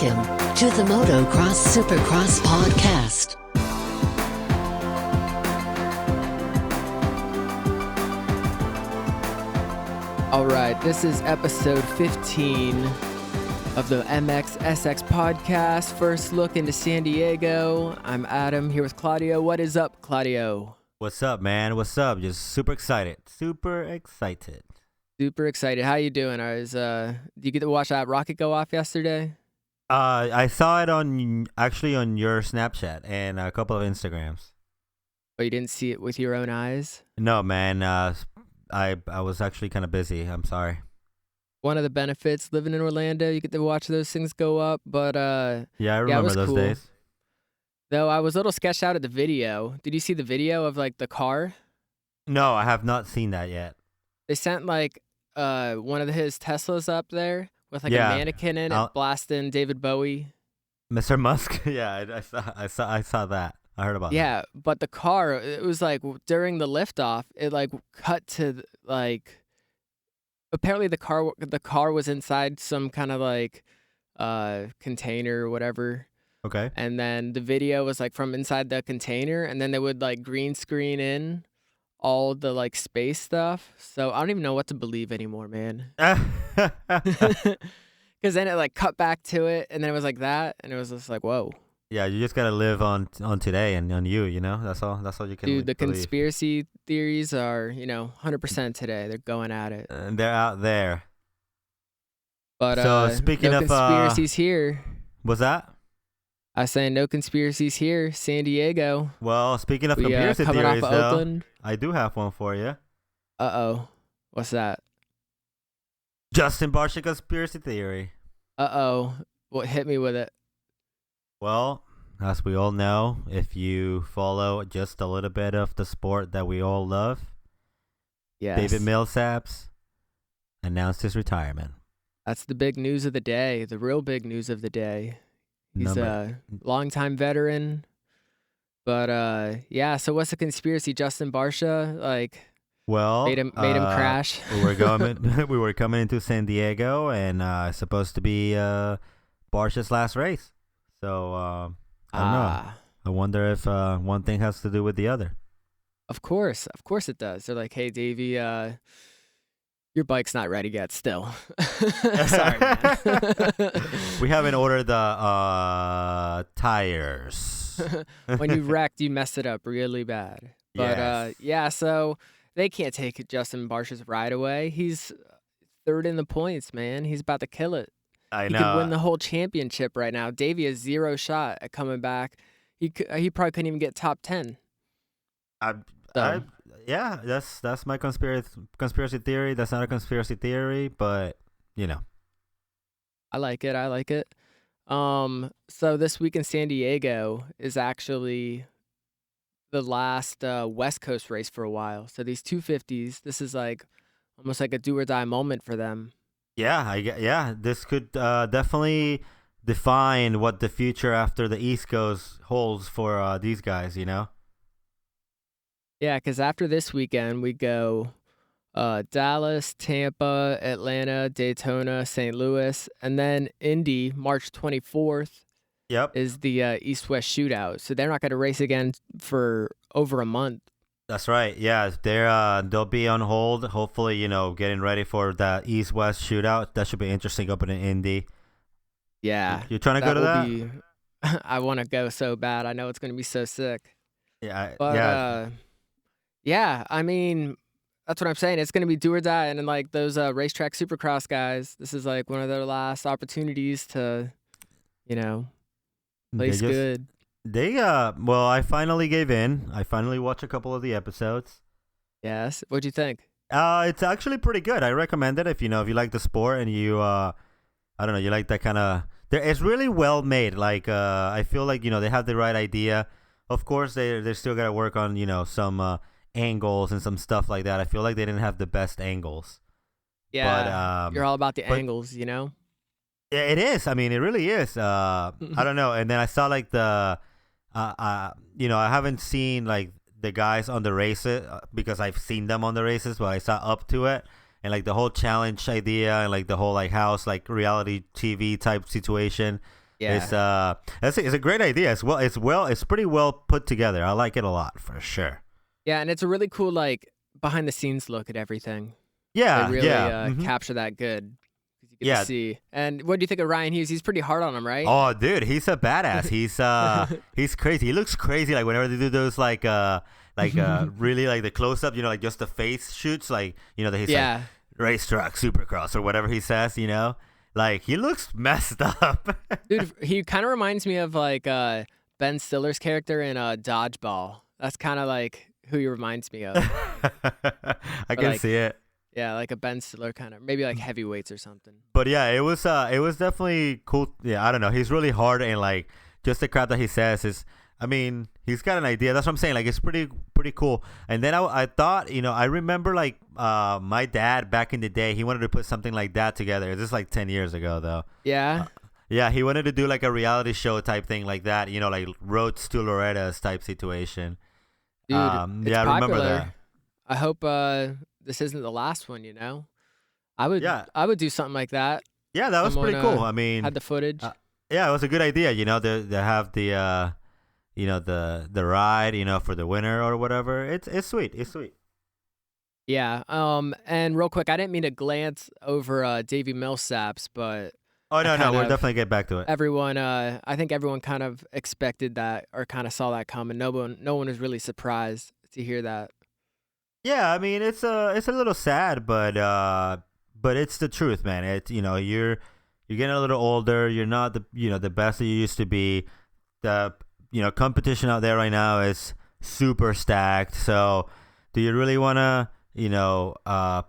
Welcome to the Motocross Supercross podcast. All right, this is episode 15 of the MXSX podcast. First look into San Diego. I'm Adam here with Claudio. What is up, Claudio? What's up, man? What's up? Just super excited. Super excited. How you doing? Did you get to watch that rocket go off yesterday? I saw it on your Snapchat and a couple of Instagrams. Oh, you didn't see it with your own eyes? No, man. I was actually kind of busy. I'm sorry. One of the benefits living in Orlando, you get to watch those things go up. But yeah, I remember those days. Though I was a little sketched out at the video. Did you see the video of like the car? No, I have not seen that yet. They sent like one of his Teslas up there with like a mannequin in it, blasting David Bowie. Mr. Musk? Yeah, I saw that. I heard about that. Yeah, but the car, it was like during the liftoff, it like cut to like apparently the car was inside some kind of like container or whatever. Okay. And then the video was like from inside the container, and then they would like green screen in all the like space stuff. So I don't even know what to believe anymore, man. Because then it like cut back to it, and then it was like that, and it was just like, whoa. Yeah, you just gotta live on today and on you. You know, that's all you can. Dude, the believe. Conspiracy theories are 100% today. They're going at it. And they're out there. But so speaking no of conspiracies here. What's that? I was saying no conspiracies here, San Diego. Well, speaking of conspiracy coming theories, off of though, Oakland. I do have one for you. Uh-oh. What's that? Justin Barcia conspiracy theory. Uh-oh. What hit me with it? Well, as we all know, if you follow just a little bit of the sport that we all love, yes. Davi Millsaps announced his retirement. That's the big news of the day, the real big news of the day. He's a longtime veteran. But, yeah, so what's the conspiracy? Justin Barcia, made him crash? we were coming into San Diego, and supposed to be Barcia's last race. So, I don't know. I wonder if one thing has to do with the other. Of course it does. They're like, hey, Davey, your bike's not ready yet still. Sorry, man. We haven't ordered the tires. When you wrecked, you messed it up really bad. But, yes. So they can't take Justin Barcia's ride away. He's third in the points, man. He's about to kill it. I know. He could win the whole championship right now. Davey has zero shot at coming back. He probably couldn't even get top 10. Yeah, that's my conspiracy theory. That's not a conspiracy theory, but I like it. So this week in San Diego is actually the last West Coast race for a while. So these 250s, this is like almost like a do or die moment for them. Yeah, this could definitely define what the future after the East Coast holds for these guys, Yeah, because after this weekend, we go Dallas, Tampa, Atlanta, Daytona, St. Louis, and then Indy, March 24th. Yep. Is the East-West shootout. So they're not going to race again for over a month. That's right. Yeah, they'll be on hold. Hopefully, getting ready for that East-West shootout. That should be interesting up in Indy. Yeah. You're trying to go to that? I want to go so bad. I know it's going to be so sick. Yeah. But, yeah, I mean, that's what I'm saying. It's going to be do or die. And then, like, those racetrack Supercross guys, this is, like, one of their last opportunities to, place good. I finally gave in. I finally watched a couple of the episodes. Yes. What'd you think? It's actually pretty good. I recommend it if you like the sport and you, I don't know, you like that kind of. It's really well made. Like, I feel like they have the right idea. Of course, they still got to work on some angles and some stuff like that. I feel like they didn't have the best angles. Yeah, but, you're all about the angles, Yeah, it is. I mean, it really is. I don't know. And then I saw like the, I haven't seen like the guys on the races because I've seen them on the races, but I saw up to it. And like the whole challenge idea and like the whole like house, like reality TV type situation. Yeah. it's a great idea. It's pretty well put together. I like it a lot for sure. Yeah, and it's a really cool like behind the scenes look at everything. They Yeah, really yeah, capture that good. 'Cause you get yeah. to see. And what do you think of Ryan Hughes? He's pretty hard on him, right? Oh, dude, he's a badass. He's crazy. He looks crazy. Like whenever they do those really like the close up, like just the face shoots, like that he's like racetrack supercross or whatever he says, like he looks messed up. Dude, he kind of reminds me of like Ben Stiller's character in Dodgeball. That's kind of like who he reminds me of. I can see it. Yeah, like a Ben Stiller kind of, maybe like heavyweights or something. But yeah, it was definitely cool. Yeah, I don't know. He's really hard, and like just the crap that he says is, I mean, he's got an idea. That's what I'm saying. Like it's pretty cool. And then I thought, I remember like my dad back in the day, he wanted to put something like that together. This is like 10 years ago though. Yeah. Yeah, he wanted to do like a reality show type thing like that. Like Roads to Loretta's type situation. Dude, it's I remember that. I hope this isn't the last one. I would do something like that. Yeah, that was pretty cool. I mean, had the footage. Yeah, it was a good idea. They have the the ride, for the winner or whatever. It's sweet. It's sweet. Yeah. And real quick, I didn't mean to glance over Davi Millsaps, but oh no, we'll definitely get back to it. Everyone, I think everyone kind of expected that or kind of saw that coming. No one was really surprised to hear that. Yeah, I mean it's a little sad, but it's the truth, man. It's you're getting a little older. You're not the best that you used to be. The competition out there right now is super stacked. So, do you really want to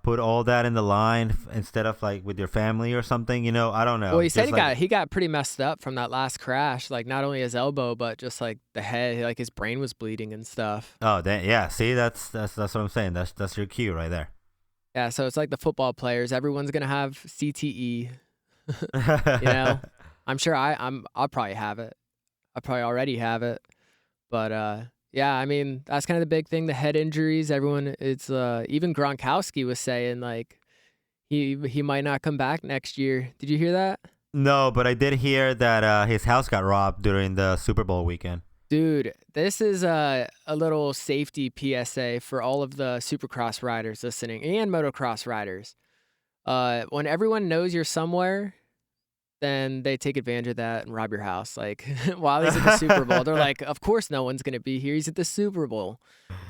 put all that in the line instead of like with your family or something? I don't know. Well, he said he got pretty messed up from that last crash. Like not only his elbow, but just like the head, like his brain was bleeding and stuff. Oh, yeah. See, that's what I'm saying. That's your cue right there. Yeah. So it's like the football players. Everyone's gonna have CTE. I'm sure I'll probably have it. I probably already have it, but yeah, I mean that's kind of the big thing. The head injuries. Everyone, it's even Gronkowski was saying like he might not come back next year. Did you hear that? No, but I did hear that his house got robbed during the Super Bowl weekend. Dude, this is a little safety PSA for all of the Supercross riders listening and motocross riders. When everyone knows you're somewhere, then they take advantage of that and rob your house. Like while he's at the Super Bowl, they're like, of course no one's going to be here. He's at the Super Bowl.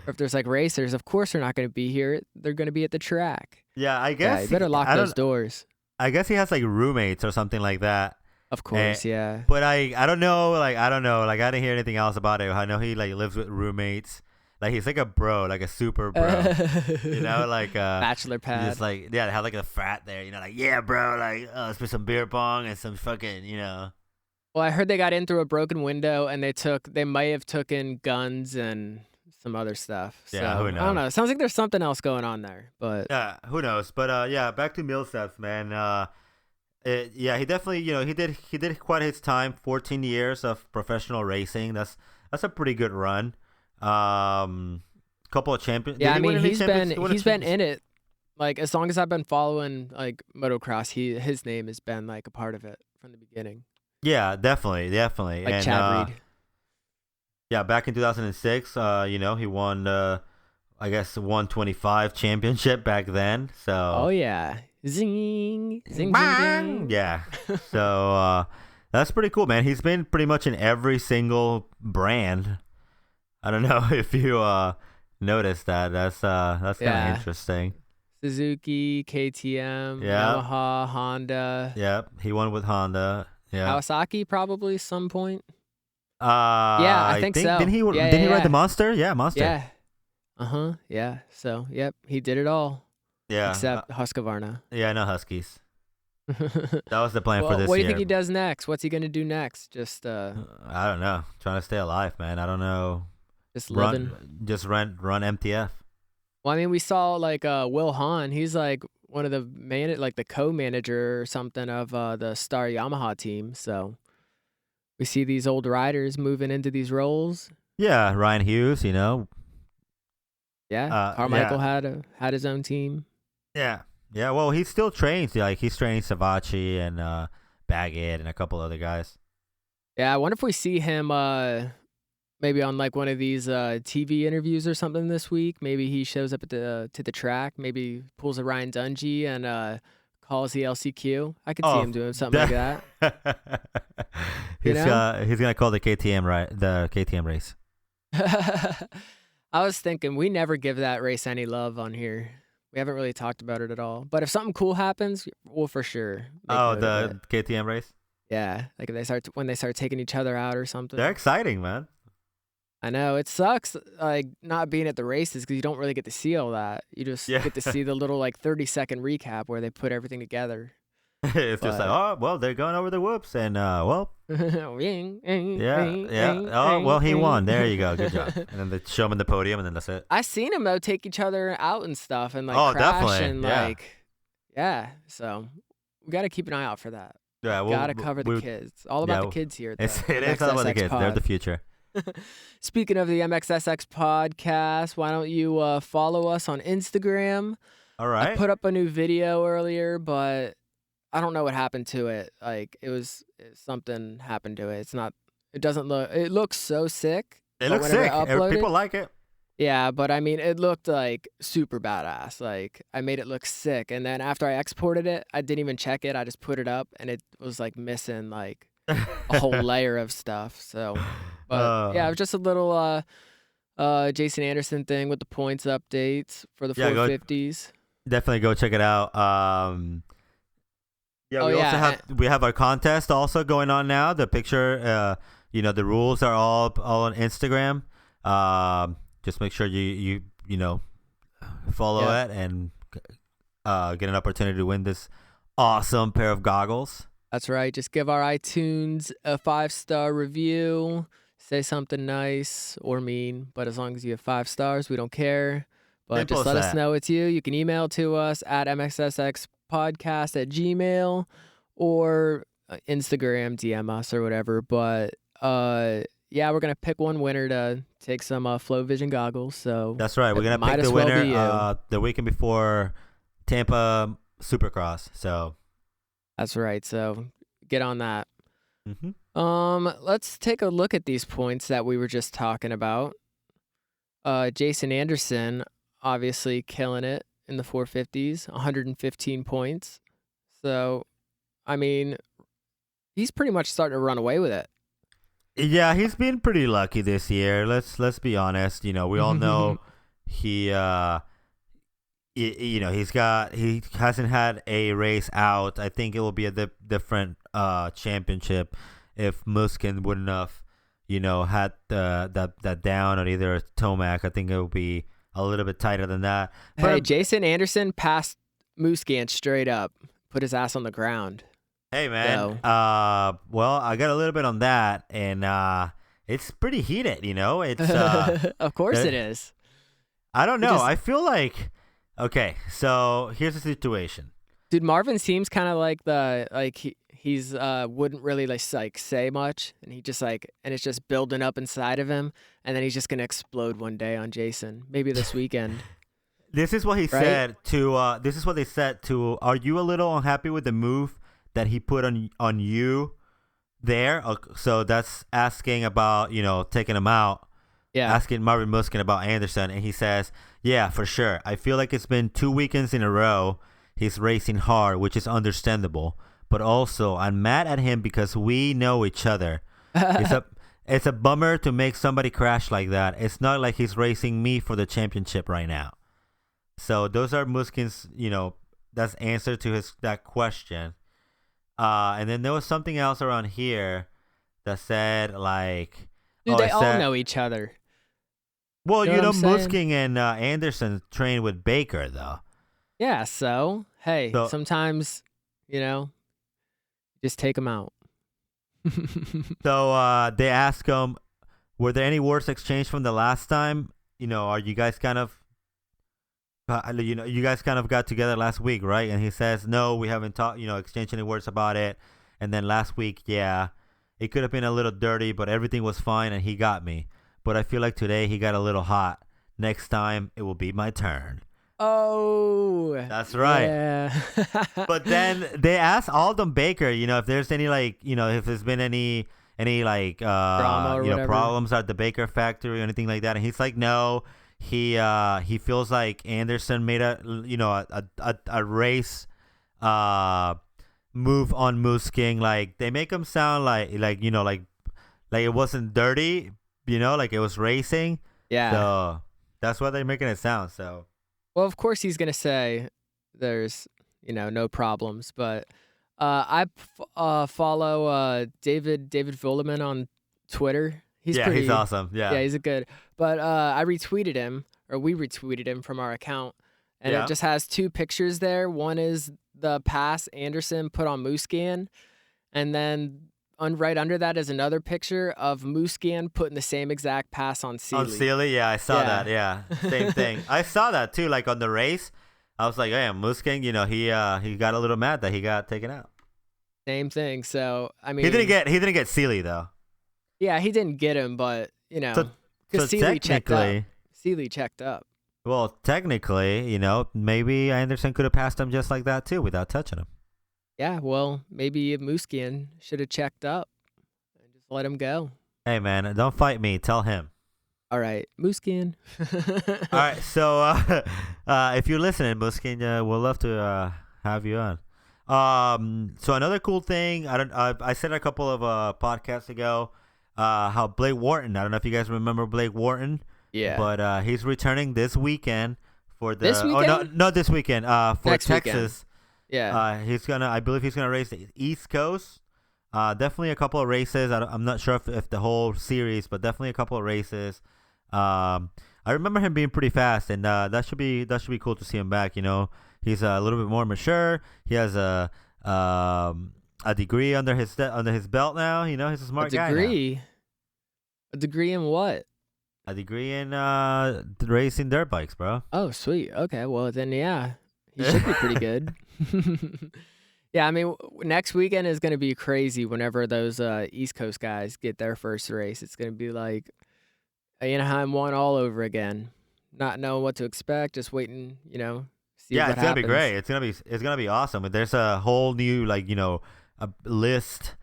Or if there's like racers, of course they're not going to be here. They're going to be at the track. Yeah, I guess. You better lock those doors. I guess he has like roommates or something like that. Of course, yeah. But I don't know. Like I don't know. Like I didn't hear anything else about it. I know he like lives with roommates. Like he's like a bro, like a super bro. Like bachelor pad. Just like they have like a frat there. Like yeah, bro. Like let's play some beer pong and some fucking. Well, I heard they got in through a broken window and they might have taken guns and some other stuff. Yeah, so, who knows? I don't know. It sounds like there's something else going on there, but yeah, who knows? But yeah, back to Millsaps, man. Yeah, he definitely, he did quite his time. 14 years of professional racing. That's a pretty good run. Couple of champions. Yeah, I mean he's been in it. Like as long as I've been following like motocross, his name has been like a part of it from the beginning. Yeah, definitely. Like Chad Reed. Yeah, back in 2006, he won I guess 125 championship back then. So oh yeah. Zing, zing, zing. Yeah. So that's pretty cool, man. He's been pretty much in every single brand. I don't know if you noticed that. That's kind of interesting. Suzuki, KTM, Yamaha, Honda. Yeah, he won with Honda. Yeah. Kawasaki probably some point. Yeah, I think so. Didn't he ride the Monster? Yeah, Monster. Yeah. Yeah. So, yep, he did it all. Yeah. Except Husqvarna. Yeah, no Huskies. That was the plan for this year. What do you think he does next? What's he going to do next? Just I don't know. Trying to stay alive, man. I don't know. Just living. Run MTF. Well, I mean, we saw like Will Hahn. He's like one of the the co-manager or something of the Star Yamaha team. So we see these old riders moving into these roles. Yeah, Ryan Hughes. Yeah, Carmichael had his own team. Yeah. Well, he still trains. Like he's training Savachi and Baggett and a couple other guys. Yeah, I wonder if we see him maybe on like one of these TV interviews or something this week. Maybe he shows up at the track. Maybe pulls a Ryan Dungey and calls the LCQ. I could see Oh, him doing something like that. You know? He's gonna call the KTM the KTM race. I was thinking we never give that race any love on here. We haven't really talked about it at all. But if something cool happens, we'll for sure make Oh, note of it. the KTM race. Yeah, like if when they start taking each other out or something. They're exciting, man. I know it sucks, like not being at the races because you don't really get to see all that. You just get to see the little like 30-second recap where they put everything together. It's just like, oh, well, they're going over the whoops, and well, yeah. Oh, well, he won. There you go. Good job. And then they show him in the podium, and then that's it. I seen him though take each other out and stuff, and like crash definitely. and like, So we got to keep an eye out for that. Yeah, Got to cover the kids. All about the kids here. It is all about the kids. Pod. They're the future. Speaking of the MXSX podcast, why don't you follow us on Instagram? All right. I put up a new video earlier, but I don't know what happened to it. Like something happened to it. It's not. It doesn't look. It looks so sick. It looks sick. People like it. Yeah, but I mean, it looked like super badass. Like I made it look sick, and then after I exported it, I didn't even check it. I just put it up, and it was like missing like a whole layer of stuff. So, but yeah, it was just a little Jason Anderson thing with the points updates for the 450s. Definitely go check it out. Yeah, we have our contest also going on now. The picture, the rules are all on Instagram. Just make sure you follow it and get an opportunity to win this awesome pair of goggles. That's right. Just give our iTunes a 5-star review. Say something nice or mean, but as long as you have 5 stars, we don't care. But just let us know it's you. You can email to us at mxsxpodcast@gmail or Instagram, DM us or whatever. But yeah, we're going to pick one winner to take some Flow Vision goggles. So that's right. We're going to pick the winner the weekend before Tampa Supercross. So that's right. So get on that. Mm-hmm. Let's take a look at these points that we were just talking about. Jason Anderson obviously killing it in the 450s, 115 points. So, I mean, he's pretty much starting to run away with it. Yeah, he's been pretty lucky this year. Let's be honest. We all know he hasn't had a race out. I think it will be a different championship if Muskin wouldn't have, had that down on either Tomac. I think it will be a little bit tighter than that. But hey, Jason Anderson passed Muskin straight up, put his ass on the ground. Hey man, so. Well, I got a little bit on that, and it's pretty heated. It's of course it is. I don't know. I feel like okay. So here's the situation. Dude, Marvin seems kind of like he's wouldn't really like say much, and he just and it's just building up inside of him, and then he's just gonna explode one day on Jason, maybe this weekend. This is what he said to. This is what they said to. Are you a little unhappy with the move that he put on you there? So that's asking about taking him out. Yeah. Asking Marvin Muskin about Anderson, and he says, "Yeah, for sure. I feel like it's been 2 weekends in a row. He's racing hard, which is understandable. But also, I'm mad at him because we know each other. It's a bummer to make somebody crash like that. It's not like he's racing me for the championship right now." So those are Muskin's, that's answer to that question. And then there was something else around here that said like, dude, they all know each other. Well, Muskin and Anderson trained with Baker though. Yeah, so hey, sometimes just take them out. So they ask him, were there any words exchanged from the last time? Are you guys kind of, you guys kind of got together last week, right? And he says, no, we haven't exchanged any words about it. And then last week, yeah, it could have been a little dirty, but everything was fine and he got me. But I feel like today he got a little hot. Next time it will be my turn. Oh, that's right. Yeah. But then they asked Alden Baker, if there's any if there's been any any like Drama or whatever. problems at the Baker factory or anything like that? And he's like, no. He feels like Anderson made a race move on Moose King. Like they make him sound like it wasn't dirty, like it was racing. Yeah. So that's what they're making it sound. So well, of course he's gonna say there's no problems, but I follow David Volleman on Twitter. He's awesome. Yeah, he's a good. But I retweeted him, or we retweeted him from our account, and it just has two pictures there. One is the pass Anderson put on Musquin, and then right under that is another picture of Musquin putting the same exact pass on Seeley. On Seeley, yeah, I saw that. Yeah, same thing. I saw that too. Like on the race, I was like, "Hey, Musquin, he got a little mad that he got taken out." Same thing. So I mean, he didn't get Seeley though. Yeah, he didn't get him, but because Seeley checked up. Seeley checked up. Well, technically, maybe Anderson could have passed him just like that too, without touching him. Yeah, well, maybe Musquin should have checked up and just let him go. Hey, man, don't fight me. Tell him. All right, Musquin. All right, so if you're listening, Musquin, we'll love to have you on. So another cool thing, I said a couple of podcasts ago, how Blake Wharton. I don't know if you guys remember Blake Wharton. Yeah. But he's returning this weekend for the. This weekend? Oh no, not this weekend. For next Texas. Weekend. Yeah. I believe he's gonna race the East Coast. Definitely a couple of races. I'm not sure if the whole series, but definitely a couple of races. I remember him being pretty fast, and that should be cool to see him back. He's a little bit more mature. He has a degree under his belt now. He's a smart guy. A degree in what? A degree in racing dirt bikes, bro. Oh, sweet. Okay, well then, yeah, he should be pretty good. Yeah, I mean, next weekend is going to be crazy. Whenever those East Coast guys get their first race, it's going to be like Anaheim 1 all over again. Not knowing what to expect, just waiting. See what happens. Gonna be great. It's gonna be awesome. But there's a whole new a list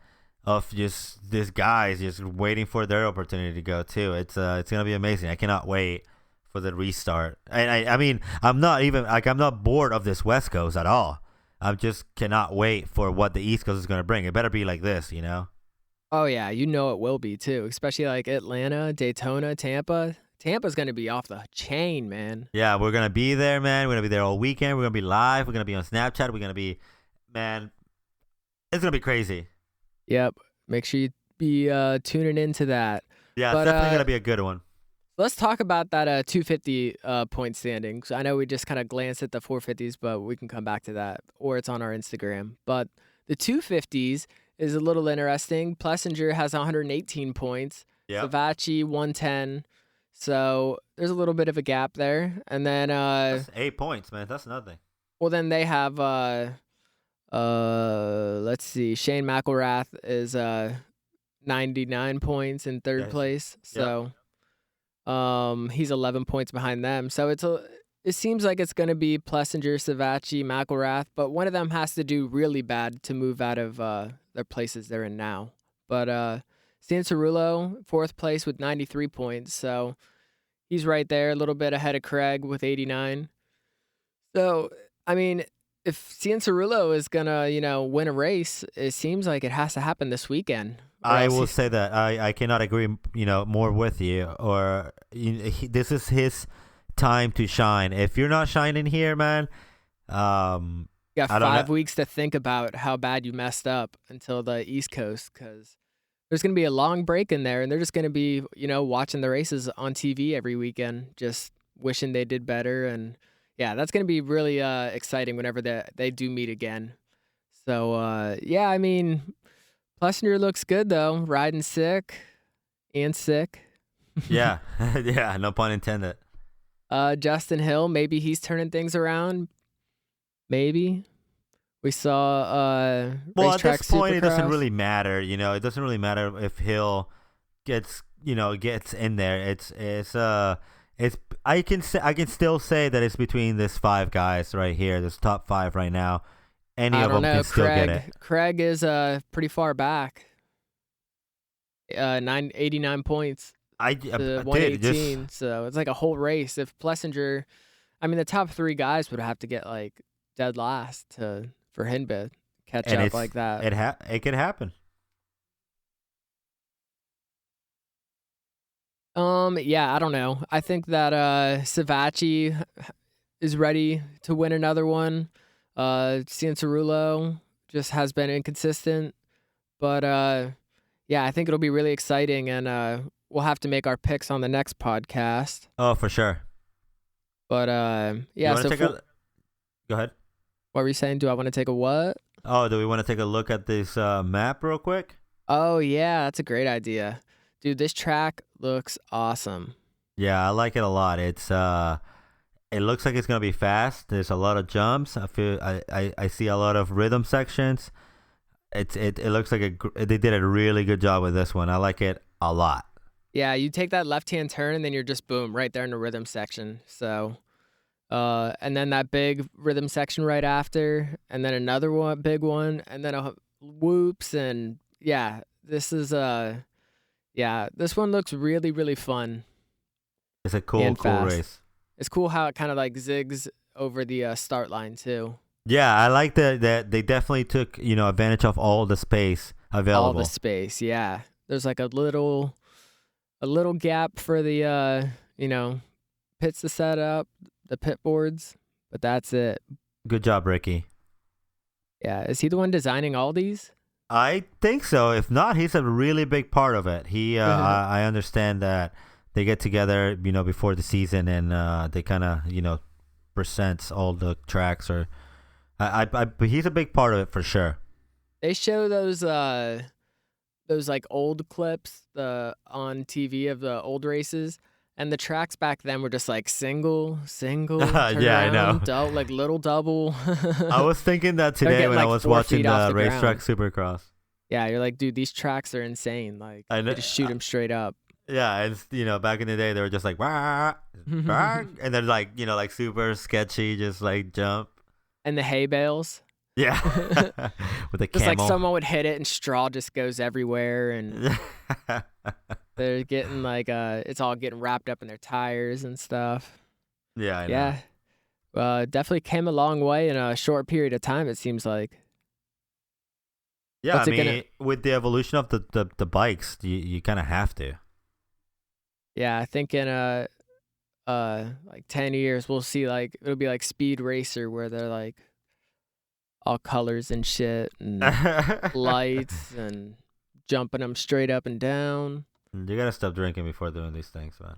of just these guys just waiting for their opportunity to go too. It's gonna be amazing. I cannot wait for the restart. And I mean, I'm not bored of this West Coast at all. I just cannot wait for what the East Coast is gonna bring. It better be like this, Oh yeah, it will be too. Especially like Atlanta, Daytona, Tampa. Tampa's gonna be off the chain, man. Yeah, we're gonna be there, man. We're gonna be there all weekend. We're gonna be live. We're gonna be on Snapchat. We're gonna be, man. It's gonna be crazy. Yep. Make sure you be tuning into that. Yeah, it's definitely gonna be a good one. Let's talk about that 250 point standings. I know we just kind of glanced at the 450s, but we can come back to that, or it's on our Instagram. But the 250s is a little interesting. Plessinger has 118 points. Yep. Savacci 110. So there's a little bit of a gap there. And then that's 8 points, man. That's nothing. Well, then they have let's see. Shane McElrath is 99 points in third place. So he's 11 points behind them. So it seems like it's going to be Plessinger, Savacci, McElrath, but one of them has to do really bad to move out of their places they're in now. But Sancerullo, fourth place with 93 points. So he's right there, a little bit ahead of Craig with 89. So, I mean, if Cianciarulo is going to, win a race, it seems like it has to happen this weekend. I will say that I cannot agree, more with you. Or this is his time to shine. If you're not shining here, man, you got 5 weeks to think about how bad you messed up until the East Coast, because there's going to be a long break in there, and they're just going to be, watching the races on TV every weekend, just wishing they did better. And yeah, that's going to be really exciting whenever they do meet again. So, I mean, Plessinger looks good, though. Riding sick and sick. Yeah. Yeah, no pun intended. Justin Hill, maybe he's turning things around. Maybe. We saw well, at this point, Supercross. It doesn't really matter. It doesn't really matter if Hill gets in there. It's I can still say that it's between this 5 guys right here, this top 5 right now. Any of them can still get it. Craig is pretty far back. 89 points to dude, 118. So it's like a whole race. If Plessinger, I mean, the top 3 guys would have to get like dead last for him to catch up like that. It could happen. Yeah, I don't know. I think that Savacci is ready to win another one. Cianciarulo just has been inconsistent, but yeah, I think it'll be really exciting, and we'll have to make our picks on the next podcast. Oh, for sure. But yeah. So go ahead. What were you saying? Do I want to take a what? Oh, do we want to take a look at this map real quick? Oh yeah, that's a great idea, dude. This track looks awesome. Yeah, I like it a lot. It looks like it's gonna be fast. There's a lot of jumps. I see a lot of rhythm sections. It looks like they did a really good job with this one. I like it a lot. Yeah, you take that left-hand turn and then you're just boom right there in the rhythm section. So, and then that big rhythm section right after, and then another one, big one, and then whoops, and yeah, this is this one looks really, really fun. It's a cool race. It's cool how it kind of like zigs over the start line too. Yeah, I like that they definitely took advantage of all the space available. All the space, yeah. There's like a little gap for the pits to set up, the pit boards, but that's it. Good job, Ricky. Yeah, is he the one designing all these? I think so. If not, he's a really big part of it. I understand that they get together, before the season, and they kind of, presents all the tracks. Or, but he's a big part of it for sure. They show those like old clips on TV of the old races, and the tracks back then were just like single, yeah, I know, like little double. I was thinking that today when I was watching the Racetrack Supercross. Yeah, you're like, dude, these tracks are insane. Like, they just shoot them straight up. Yeah, and back in the day they were just like wah, wah, and then like super sketchy, just like jump. And the hay bales. Yeah, with the just camel. Like someone would hit it and straw just goes everywhere, and they're getting like it's all getting wrapped up in their tires and stuff. Yeah, I know. Yeah, definitely came a long way in a short period of time. It seems like. Yeah, with the evolution of the bikes, you kind of have to. Yeah, I think in like 10 years we'll see like it'll be like Speed Racer where they're like all colors and shit and lights and jumping them straight up and down. You gotta stop drinking before doing these things, man.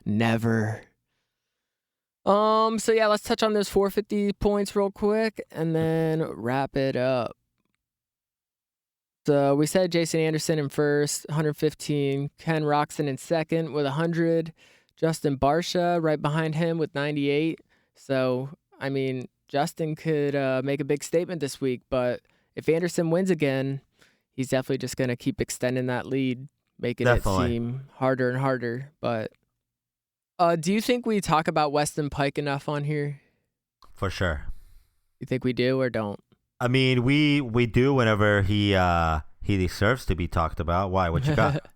Never. So yeah, let's touch on those 450 points real quick and then wrap it up. So we said Jason Anderson in first, 115. Ken Roxon in second with 100. Justin Barsha right behind him with 98. So, I mean, Justin could make a big statement this week, but if Anderson wins again, he's definitely just going to keep extending that lead, making it seem harder and harder. But do you think we talk about Weston Pike enough on here? For sure. You think we do or don't? I mean, we do whenever he deserves to be talked about. Why? What you got?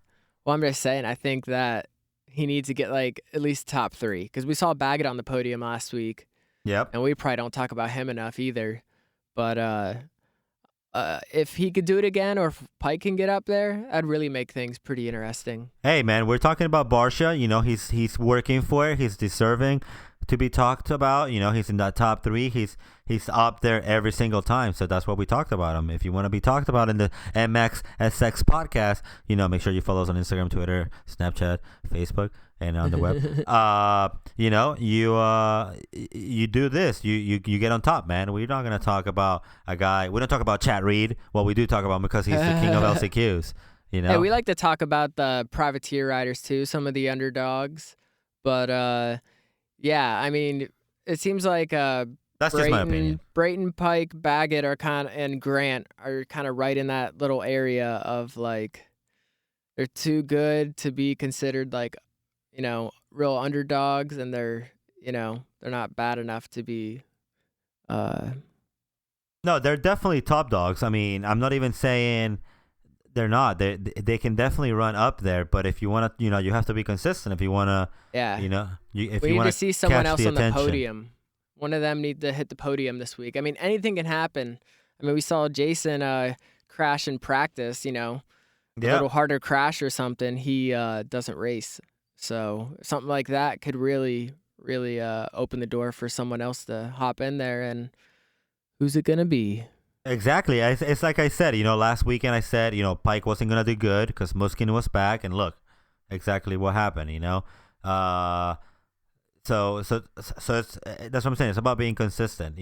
Well, I'm just saying, I think that he needs to get like at least top 3 because we saw Baggett on the podium last week. Yep. And we probably don't talk about him enough either. But if he could do it again or if Pike can get up there, that'd really make things pretty interesting. Hey, man, we're talking about Barsha. He's working for it. He's deserving to be talked about. He's in that top 3. He's up there every single time. So that's what we talked about him. If you want to be talked about in the MXSX podcast, make sure you follow us on Instagram, Twitter, Snapchat, Facebook, and on the web. You do this. You get on top, man. We're not gonna talk about a guy. We don't talk about Chad Reed. Well, we do talk about him because he's the king of LCQs. Hey, we like to talk about the privateer riders too, some of the underdogs. But yeah, I mean, it seems like that's just my opinion. Brayton, Pike, Baggett and Grant are kind of right in that little area of like they're too good to be considered like, real underdogs, and they're not bad enough to be No, they're definitely top dogs. I mean, I'm not even saying they're not. They can definitely run up there, but if you want to, you have to be consistent. If you want to, if we you need want to see someone else on attention. the podium. One of them need to hit the podium this week. I mean, anything can happen. I mean, we saw Jason crash in practice. A little harder crash or something. He doesn't race, so something like that could really open the door for someone else to hop in there. And who's it gonna be? Exactly. It's like I said, last weekend I said, Pike wasn't going to do good because Muskin was back. And look, exactly what happened, So it's, that's what I'm saying. It's about being consistent,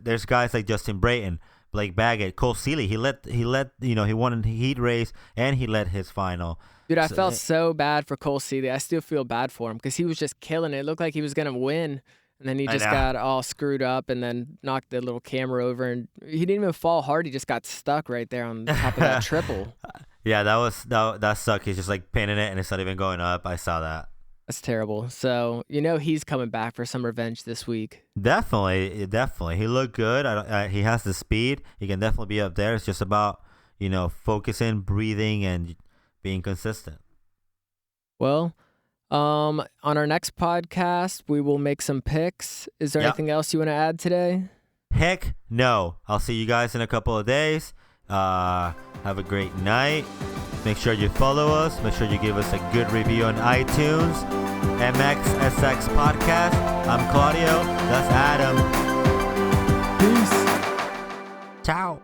There's guys like Justin Brayton, Blake Baggett, Cole Seeley. He won a heat race and he led his final. Dude, I felt so bad for Cole Seeley. I still feel bad for him because he was just killing it. It looked like he was going to win. And then he just got all screwed up and then knocked the little camera over. And he didn't even fall hard. He just got stuck right there on the top of that triple. Yeah, that sucked. He's just like pinning it and it's not even going up. I saw that. That's terrible. So, he's coming back for some revenge this week. Definitely. He looked good. He has the speed. He can definitely be up there. It's just about, focusing, breathing, and being consistent. Well, on our next podcast, we will make some picks. Is there anything else you want to add today? Heck no. I'll see you guys in a couple of days. Have a great night. Make sure you follow us. Make sure you give us a good review on iTunes. MXSX Podcast. I'm Claudio. That's Adam. Peace. Ciao.